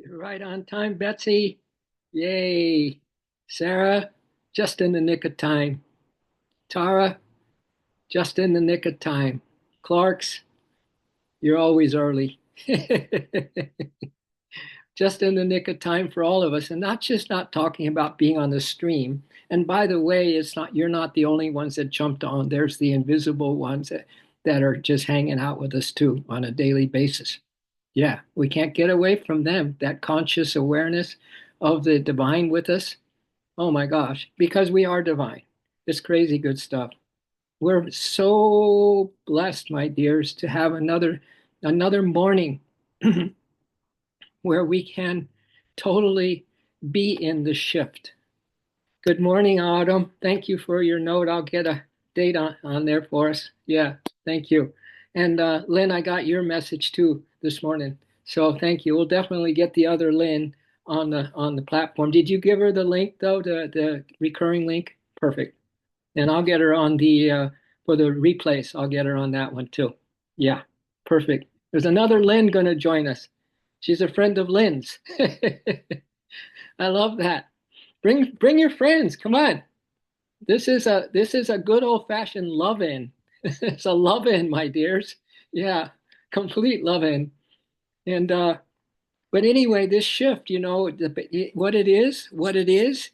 You're right on time, Betsy. Yay. Sarah, just in the nick of time. Tara, just in the nick of time. Clarks, you're always early. Just in the nick of time for all of us. And not talking about being on the stream. And by the way, it's not you're not the only ones that jumped on. There's the invisible ones that are just hanging out with us too on a daily basis. Yeah, we can't get away from them, that conscious awareness of the divine with us. Oh my gosh, because we are divine. It's crazy good stuff. We're so blessed, my dears, to have another morning where we can totally be in the shift. Good morning, Autumn. Thank you for your note. I'll get a date on there for us. Yeah, thank you. And Lynn, I got your message too this morning. So thank you. We'll definitely get the other Lynn on the platform. Did you give her the link though, the recurring link? Perfect. And I'll get her on the for the replays. I'll get her on that one too. Yeah, perfect. There's another Lynn going to join us. She's a friend of Lynn's. I love that. Bring your friends. Come on. This is a good old fashioned love in. It's a love in, my dears. Yeah, complete love in. And but anyway, this shift, what it is.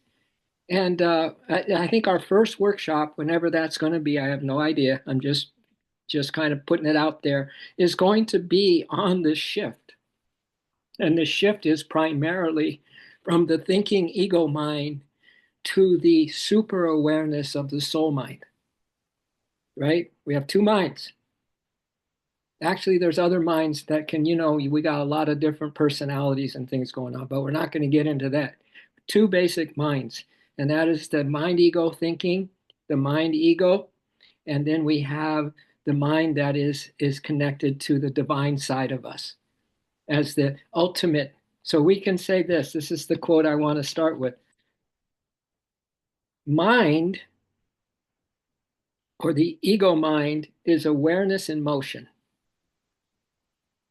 And I think our first workshop, whenever that's going to be, I have no idea. I'm just kind of putting it out there, is going to be on the shift. And the shift is primarily from the thinking ego mind to the super awareness of the soul mind, right? We have two minds. Actually, there's other minds that can, we got a lot of different personalities and things going on, but we're not going to get into that. Two basic minds, and that is the mind ego thinking, the mind ego, and then we have the mind that is connected to the divine side of us as the ultimate. So we can say this is the quote I want to start with. Mind, or the ego mind, is awareness in motion.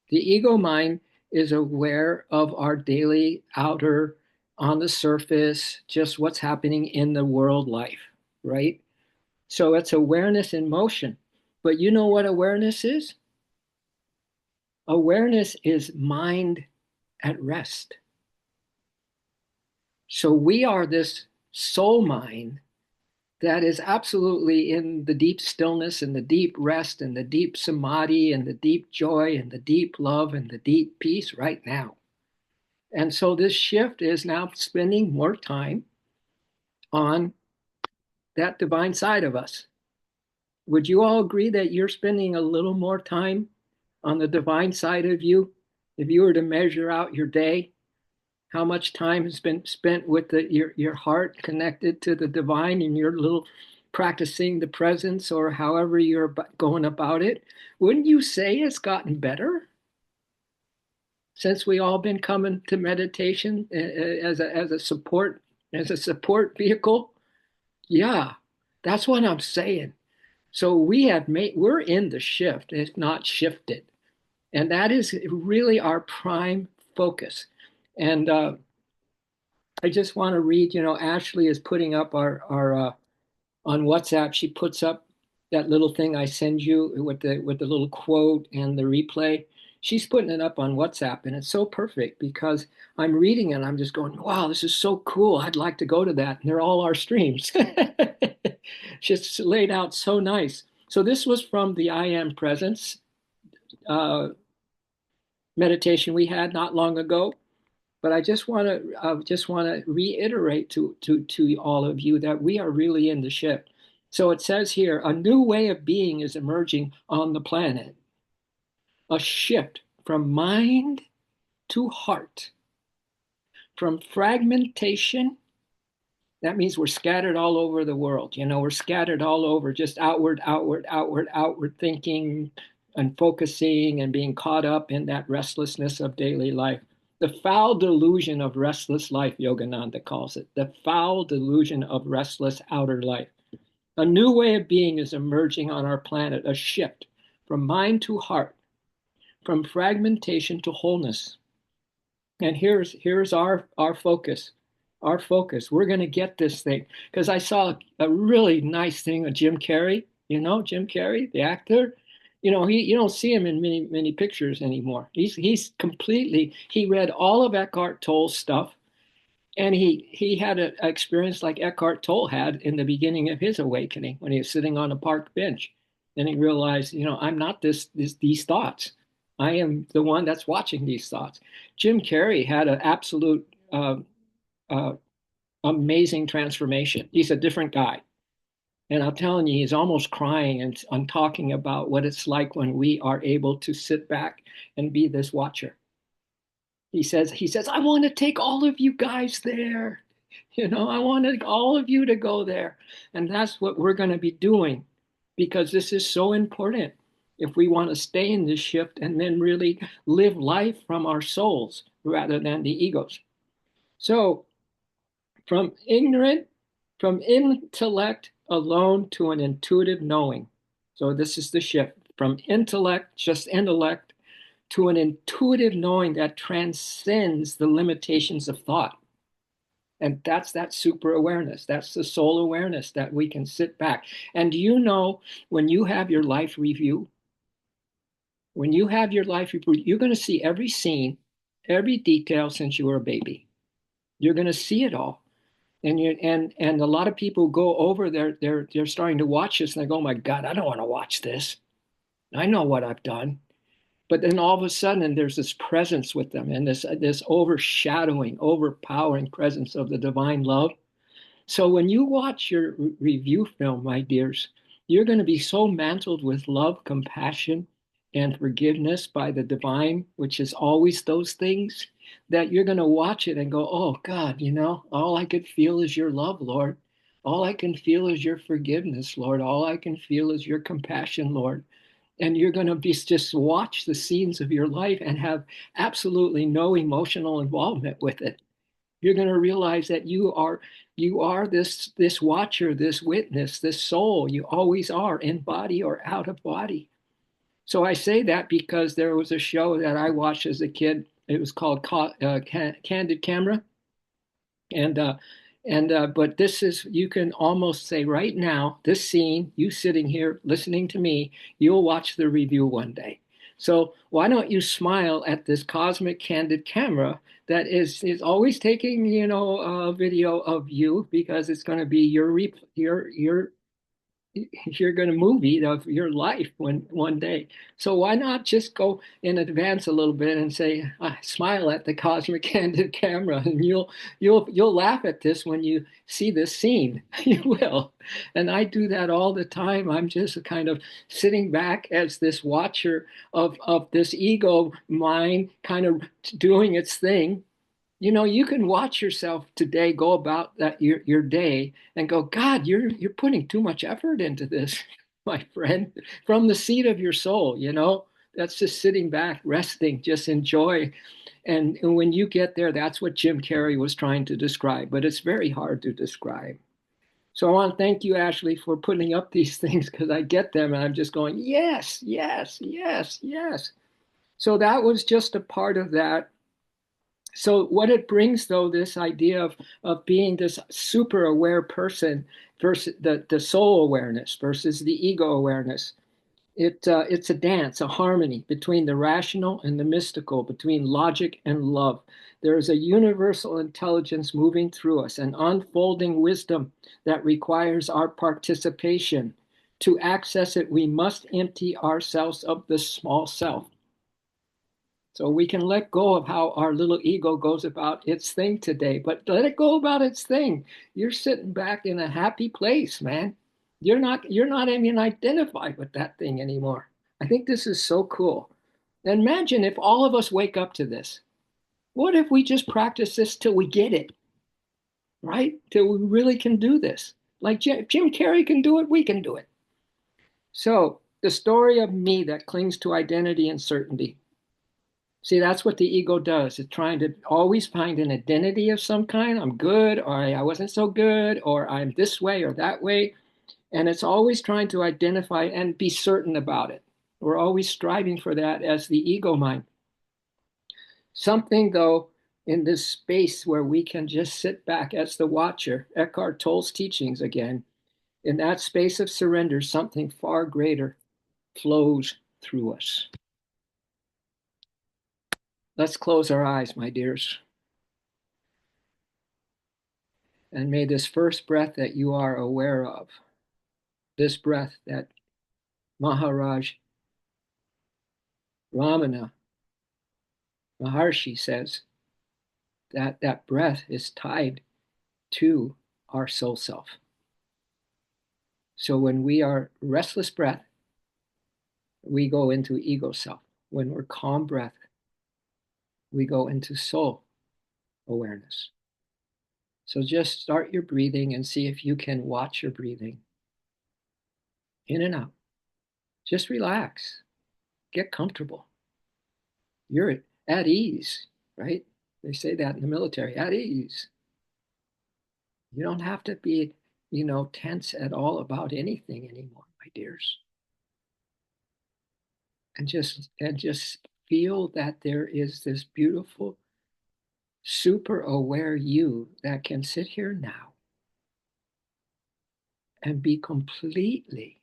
The ego mind is aware of our daily outer, on the surface, just what's happening in the world life, right? So it's awareness in motion. But you know what awareness is? Awareness is mind at rest. So we are this soul mind that is absolutely in the deep stillness and the deep rest and the deep samadhi and the deep joy and the deep love and the deep peace right now. And so this shift is now spending more time on that divine side of us. Would you all agree that you're spending a little more time on the divine side of you? If you were to measure out your day, how much time has been spent with your heart connected to the divine and your little practicing the presence or however you're going about it, wouldn't you say it's gotten better since we all been coming to meditation as a support vehicle? Yeah, that's what I'm saying. So we're in the shift, it's not shifted. And that is really our prime focus. And I just want to read, Ashley is putting up our on WhatsApp. She puts up that little thing I send you with the little quote and the replay. She's putting it up on WhatsApp, and it's so perfect because I'm reading it and I'm just going, wow, this is so cool. I'd like to go to that. And they're all our streams. Just laid out so nice. So this was from the I Am Presence uh, meditation we had not long ago. But I just want to reiterate to all of you that we are really in the shift. So it says here, a new way of being is emerging on the planet. A shift from mind to heart, from fragmentation. That means we're scattered all over the world. We're scattered all over, just outward, outward, outward, outward thinking and focusing and being caught up in that restlessness of daily life. The foul delusion of restless life, Yogananda calls it. The foul delusion of restless outer life. A new way of being is emerging on our planet, a shift from mind to heart, from fragmentation to wholeness. And here's our focus. Our focus. We're going to get this thing because I saw a really nice thing of Jim Carrey. You know, Jim Carrey, the actor. You know, he you don't see him in many pictures anymore. He's completely. He read all of Eckhart Tolle's stuff, and he had an experience like Eckhart Tolle had in the beginning of his awakening when he was sitting on a park bench. And he realized, I'm not these thoughts. I am the one that's watching these thoughts. Jim Carrey had an absolute uh, amazing transformation. He's a different guy. And I'm telling you, he's almost crying and I'm talking about what it's like when we are able to sit back and be this watcher. He says, I want to take all of you guys there. I wanted all of you to go there. And that's what we're going to be doing because this is so important if we want to stay in this shift and then really live life from our souls rather than the egos. So from ignorant, from intellect alone to an intuitive knowing. So this is the shift from intellect, just intellect, to an intuitive knowing that transcends the limitations of thought. And that's that super awareness. That's the soul awareness that we can sit back. And when you have your life review, when you have your life review, you're going to see every scene, every detail since you were a baby. You're going to see it all. And a lot of people go over there, they're starting to watch this and they go, oh my God, I don't want to watch this. I know what I've done. But then all of a sudden, there's this presence with them and this overshadowing, overpowering presence of the divine love. So when you watch your review film, my dears, you're going to be so mantled with love, compassion, and forgiveness by the divine, which is always those things, that you're going to watch it and go, oh God, all I could feel is your love, Lord. All I can feel is your forgiveness, Lord. All I can feel is your compassion, Lord. And you're going to be just watch the scenes of your life and have absolutely no emotional involvement with it. You're going to realize that you are this watcher, this witness, this soul. You always are in body or out of body. So I say that because there was a show that I watched as a kid. It was called Candid Camera, and but this is, you can almost say right now, this scene, you sitting here listening to me, you'll watch the review one day. So why don't you smile at this cosmic candid camera that is always taking, a video of you because it's going to be your you're going to movie of your life one day. So why not just go in advance a little bit and say, smile at the cosmic candid camera, and you'll laugh at this when you see this scene. You will. And I do that all the time. I'm just kind of sitting back as this watcher of this ego mind kind of doing its thing. You can watch yourself today go about that your day and go, God, you're putting too much effort into this, my friend, from the seat of your soul. That's just sitting back, resting, just enjoy. And when you get there, that's what Jim Carrey was trying to describe, but it's very hard to describe. So I want to thank you, Ashley, for putting up these things because I get them and I'm just going, yes, yes, yes, yes. So that was just a part of that. So what it brings, though, this idea of being this super aware person versus the soul awareness versus the ego awareness, it's a dance, a harmony between the rational and the mystical, between logic and love. There is a universal intelligence moving through us, an unfolding wisdom that requires our participation. To access it, we must empty ourselves of the small self. So we can let go of how our little ego goes about its thing today, but let it go about its thing. You're sitting back in a happy place, man. You're not even identified with that thing anymore. I think this is so cool. And imagine if all of us wake up to this. What if we just practice this till we get it, right? Till we really can do this. Like Jim Carrey can do it, we can do it. So the story of me that clings to identity and certainty. See, that's what the ego does. It's trying to always find an identity of some kind. I'm good, or I wasn't so good, or I'm this way or that way. And it's always trying to identify and be certain about it. We're always striving for that as the ego mind. Something, though, in this space where we can just sit back as the watcher, Eckhart Tolle's teachings again, in that space of surrender, something far greater flows through us. Let's close our eyes, my dears. And may this first breath that you are aware of, this breath that Maharaj Ramana Maharshi says, that breath is tied to our soul self. So when we are restless breath, we go into ego self. When we're calm breath, we go into soul awareness. So just start your breathing and see if you can watch your breathing in and out. Just relax, get comfortable. You're at ease, right? They say that in the military, at ease. You don't have to be, tense at all about anything anymore, my dears. And just feel that there is this beautiful super aware you that can sit here now and be completely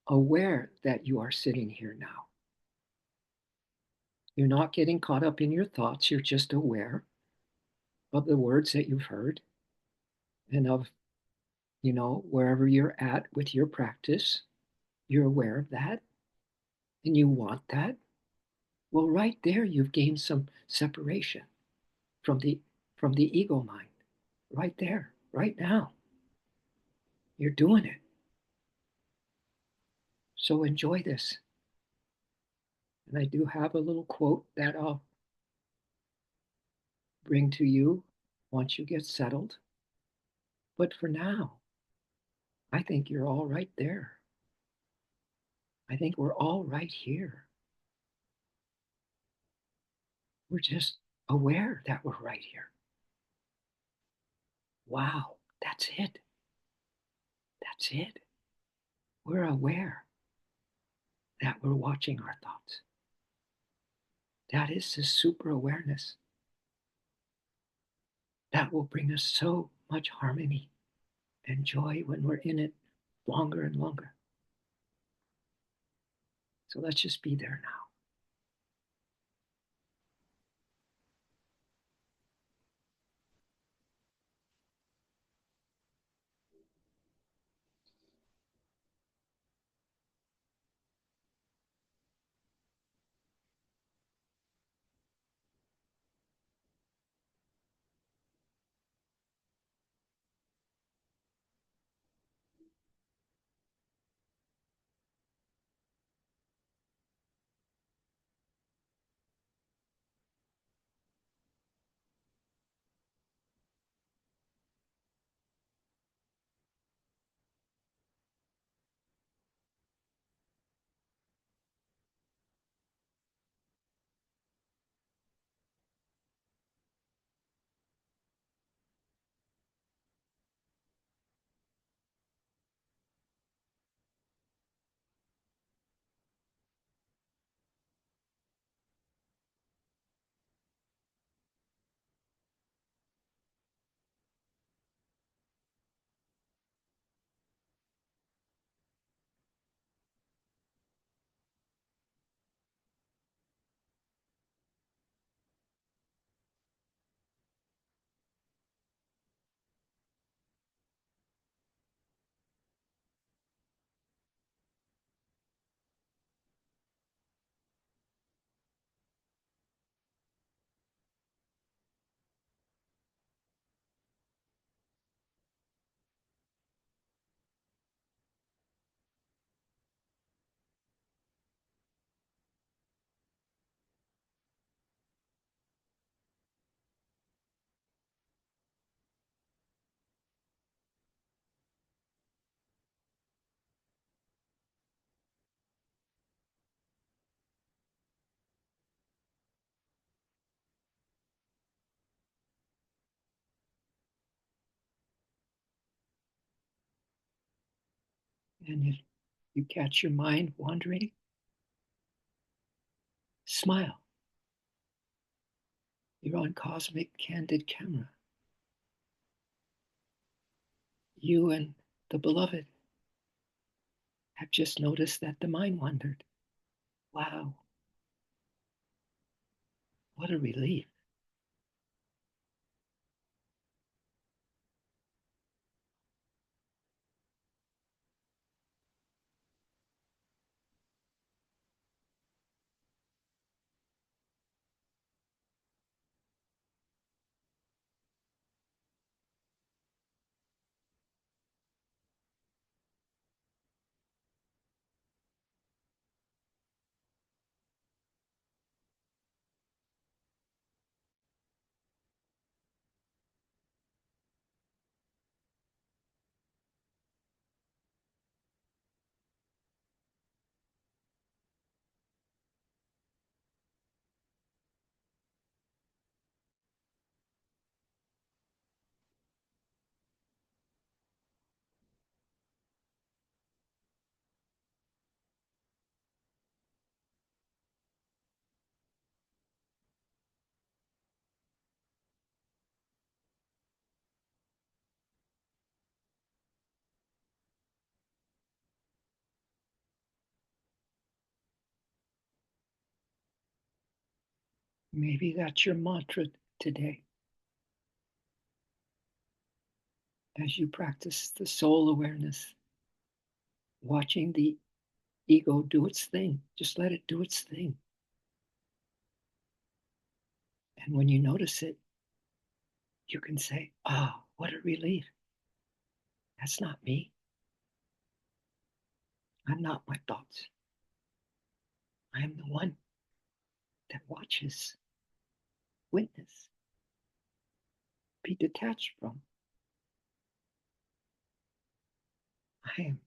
aware that you are sitting here now. You're not getting caught up in your thoughts. You're just aware of the words that you've heard and of, wherever you're at with your practice, you're aware of that and you want that. Well, right there, you've gained some separation from the ego mind. Right there, right now. You're doing it. So enjoy this. And I do have a little quote that I'll bring to you once you get settled. But for now, I think you're all right there. I think we're all right here. We're just aware that we're right here. Wow, that's it. That's it. We're aware that we're watching our thoughts. That is the super awareness that will bring us so much harmony and joy when we're in it longer and longer. So let's just be there now. And if you catch your mind wandering, smile. You're on cosmic candid camera. You and the beloved have just noticed that the mind wandered. Wow, what a relief. Maybe that's your mantra today as you practice the soul awareness, watching the ego do its thing. Just let it do its thing. And when you notice it, you can say, ah, oh, what a relief. That's not me. I'm not my thoughts. I am the one that watches, witness, be detached from. I am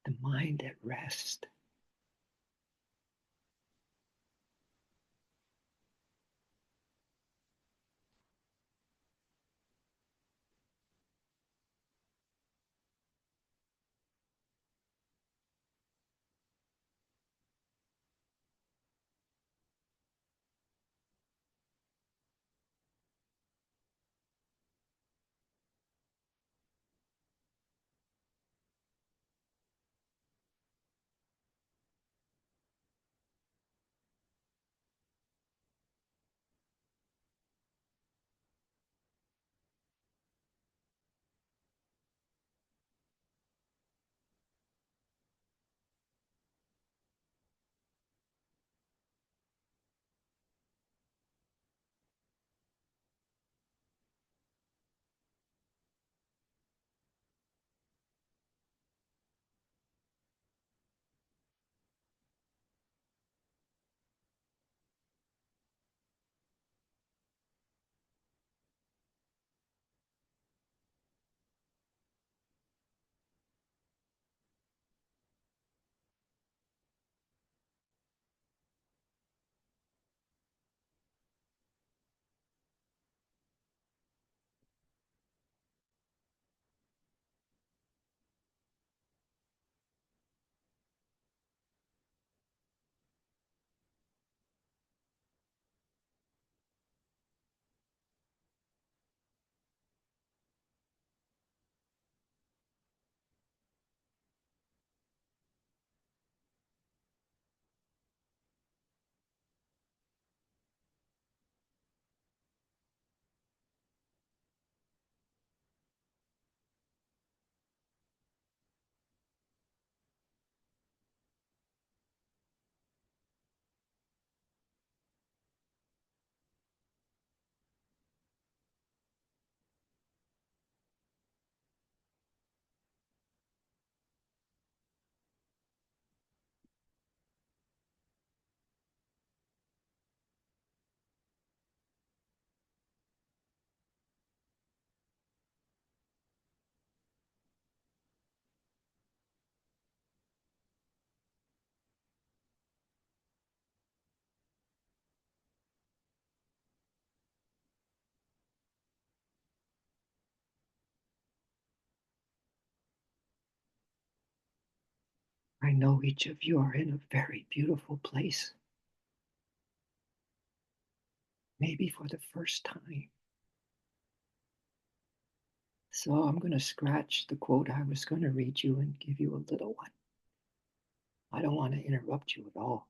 the mind at rest. I know each of you are in a very beautiful place. maybe for the first time. So I'm going to scratch the quote I was going to read you and give you a little one. I don't want to interrupt you at all.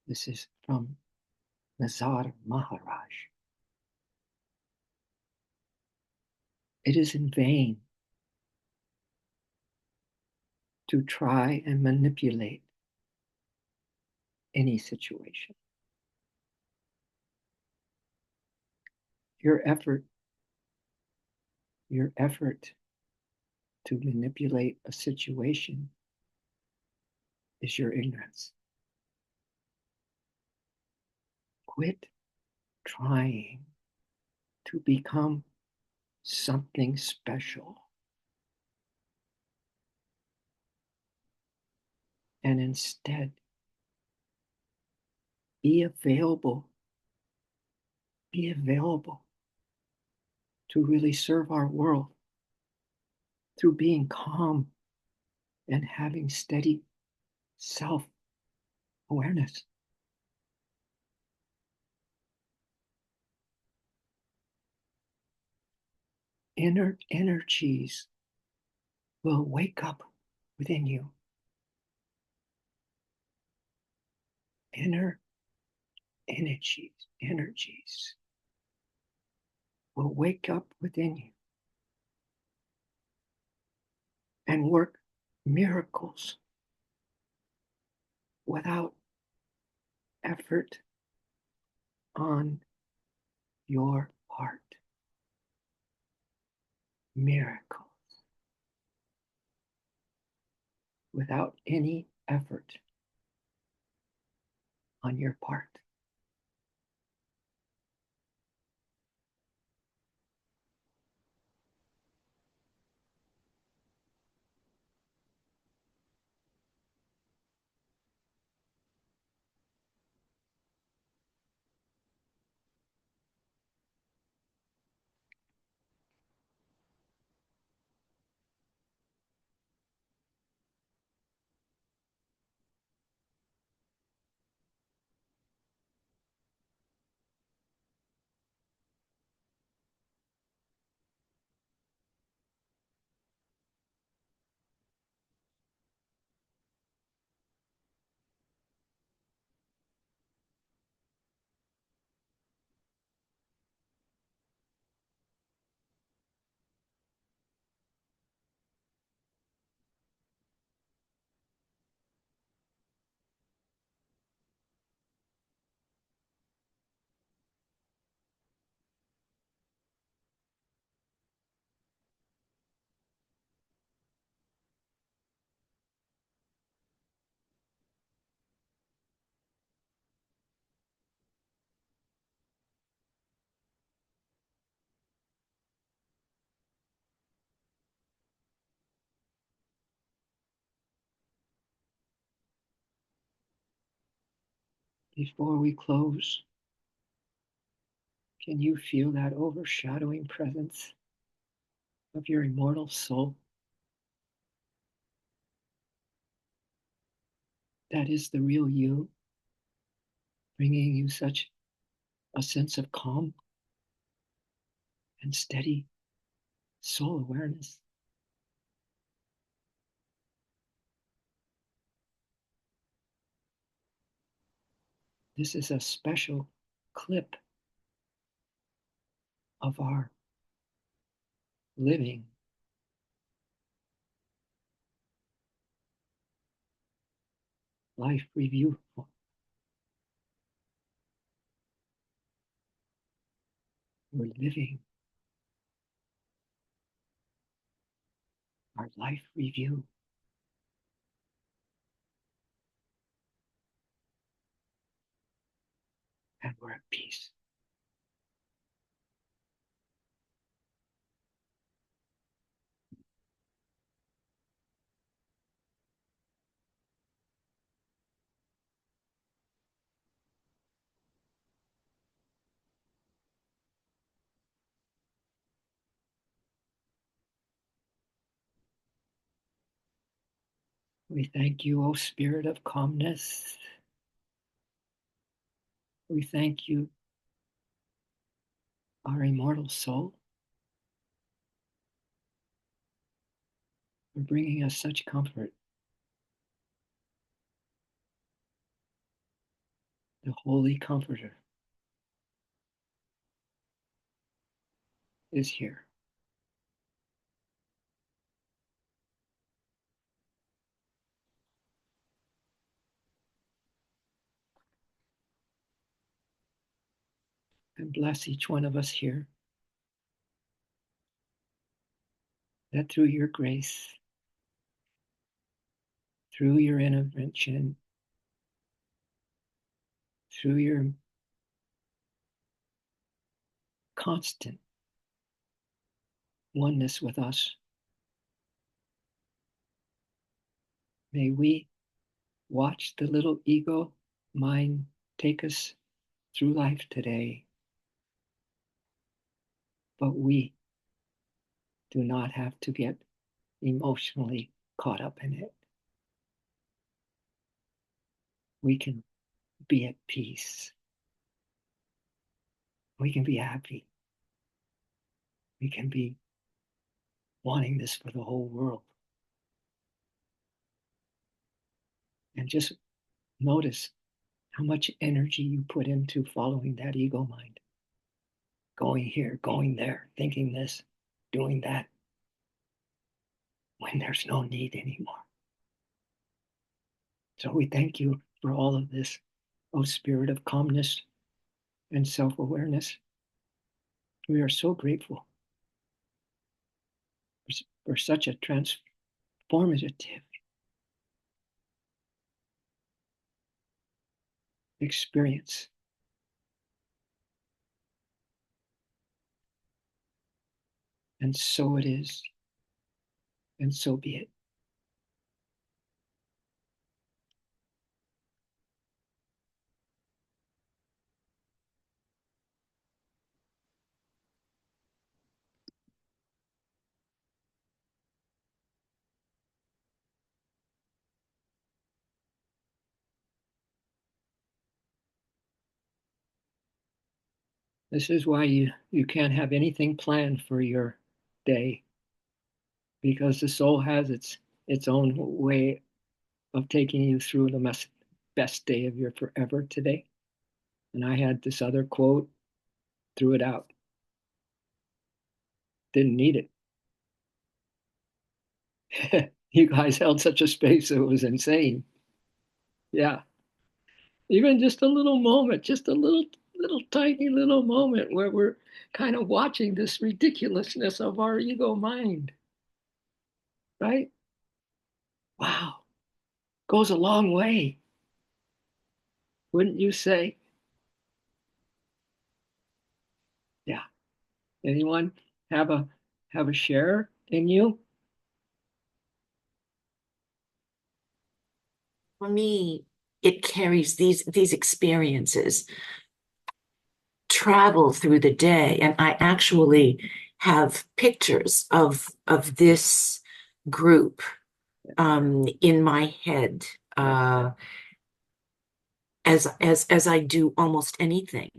This is from Nazar Maharaj. It is in vain to try and manipulate any situation. Your effort, your effort to manipulate a situation is your ignorance. Quit trying to become something special and instead be available, be available to really serve our world through being calm and having steady self awareness. Inner energies will wake up within you. Inner energies will wake up within you and work miracles without effort on your part. Miracles without any effort on your part. Before we close, can you feel that overshadowing presence of your immortal soul? That is the real you, bringing you such a sense of calm and steady soul awareness. This is a special clip of our living life review. We're living our life review. And we're at peace. We thank you, O Spirit of calmness. We thank you, our immortal soul, for bringing us such comfort. The Holy Comforter is here. And bless each one of us here, that through your grace, through your intervention, through your constant oneness with us, may we watch the little ego mind take us through life today, but we do not have to get emotionally caught up in it. We can be at peace. We can be happy. We can be wanting this for the whole world. And just notice how much energy you put into following that ego mind. Going here, going there, thinking this, doing that, when there's no need anymore. So we thank you for all of this, oh Spirit of calmness and self awareness. We are so grateful for such a transformative experience. And so it is, and so be it. This is why you can't have anything planned for your day, because the soul has its own way of taking you through the best day of your forever today. And I had this other quote, threw it out, didn't need it. You guys held such a space, it was insane. Yeah. Even just a little moment, just a little tiny little moment where we're kind of watching this ridiculousness of our ego mind, right? Wow. Goes a long way, wouldn't you say? Yeah. Anyone have a share in you? For me, it carries these experiences travel through the day, and I actually have pictures of this group in my head Yes. as I do almost anything.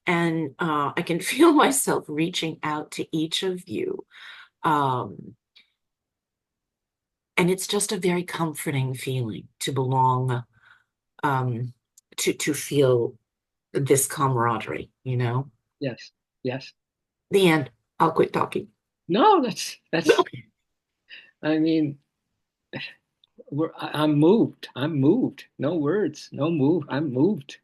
And I can feel myself reaching out to each of you. Um, and it's just a very comforting feeling to belong, um, to feel this camaraderie, you know? Yes. Yes. The end. I'll quit talking. No, that's I mean, I'm moved. I'm moved. No words, no move. I'm moved.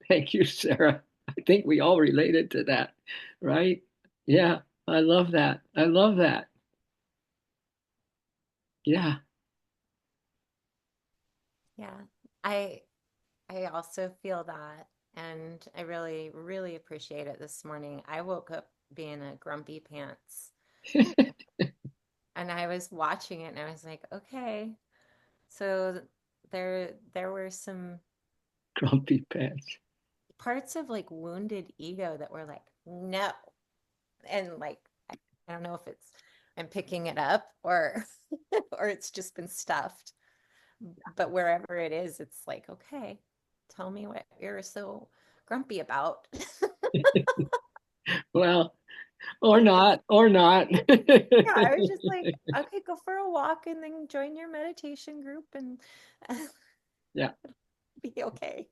Thank you, Sarah. I think we all related to that, right? Yeah, I love that. I love that. Yeah. Yeah, I I also feel that, and I really, really appreciate it this morning. I woke up being a grumpy pants, and I was watching it, and I was like, okay, so there were some Grumpy pants. parts of like wounded ego that were like, no, and like I don't know if it's I'm picking it up or or it's just been stuffed. But wherever it is, it's like, okay, tell me what you're so grumpy about. Well, or not, or not. Yeah, I was just like, okay, go for a walk and then join your meditation group and Yeah, be okay.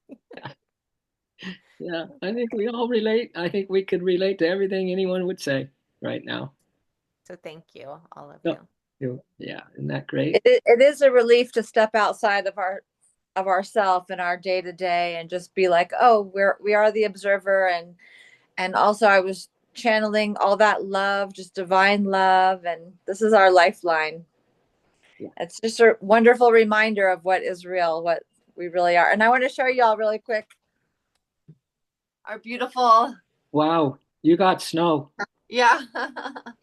yeah. I think we all relate. I think we could relate to everything anyone would say right now. So thank you, all of No, you. yeah, isn't that great? It is a relief to step outside of ourself and our day to day and just be like, oh, we are the observer. And also I was channeling all that love, just divine love, and this is our lifeline. Yeah. It's just a wonderful reminder of what is real, what we really are. And I want to show y'all really quick our beautiful, Wow, you got snow. yeah.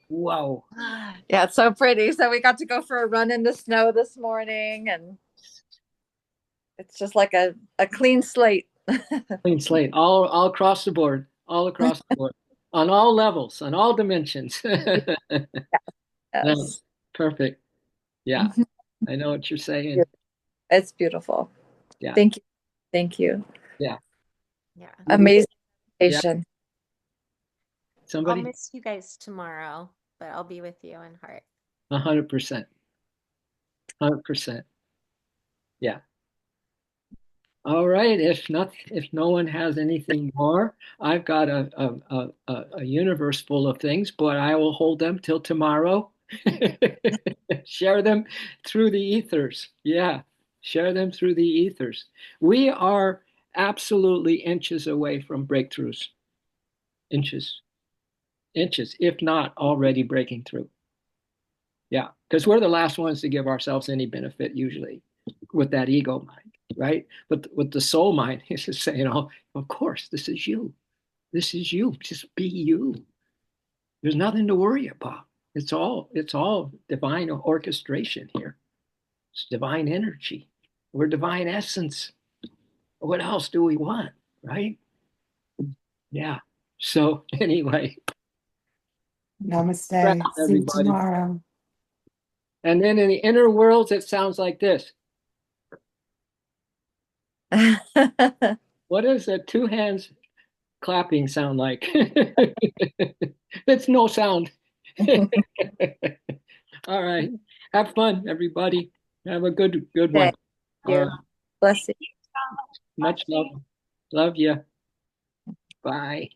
Wow. Yeah, it's so pretty. So we got to go for a run in the snow this morning, and it's just like a clean slate. Clean slate, all across the board, all across the board, on all levels, on all dimensions. No, Yes. perfect. Yeah, I know what you're saying. It's beautiful. Yeah, Thank you. Thank you. yeah. Yeah. Amazing Yeah. patient. I'll Somebody, miss you guys tomorrow, but I'll be with you in heart. 100%, 100%. Yeah. All right. If no one has anything more, I've got a universe full of things, but I will hold them till tomorrow. Share them through the ethers. Yeah, share them through the ethers. We are absolutely inches away from breakthroughs. Inches, inches, if not already breaking through. Yeah, because we're the last ones to give ourselves any benefit usually with that ego mind, right? But with the soul mind, it's just saying, "Oh, of course, this is you. This is you. Just be you. There's nothing to worry about. It's all divine orchestration here. It's divine energy. We're divine essence. What else do we want, right? Yeah. So anyway, Namaste. See you everybody. tomorrow. And then in the inner worlds, it sounds like this. What does a two hands clapping sound like? It's no sound. All right. Have fun, everybody. Have a good one. Thank All you. right. Bless you. Much love. Love you. Bye.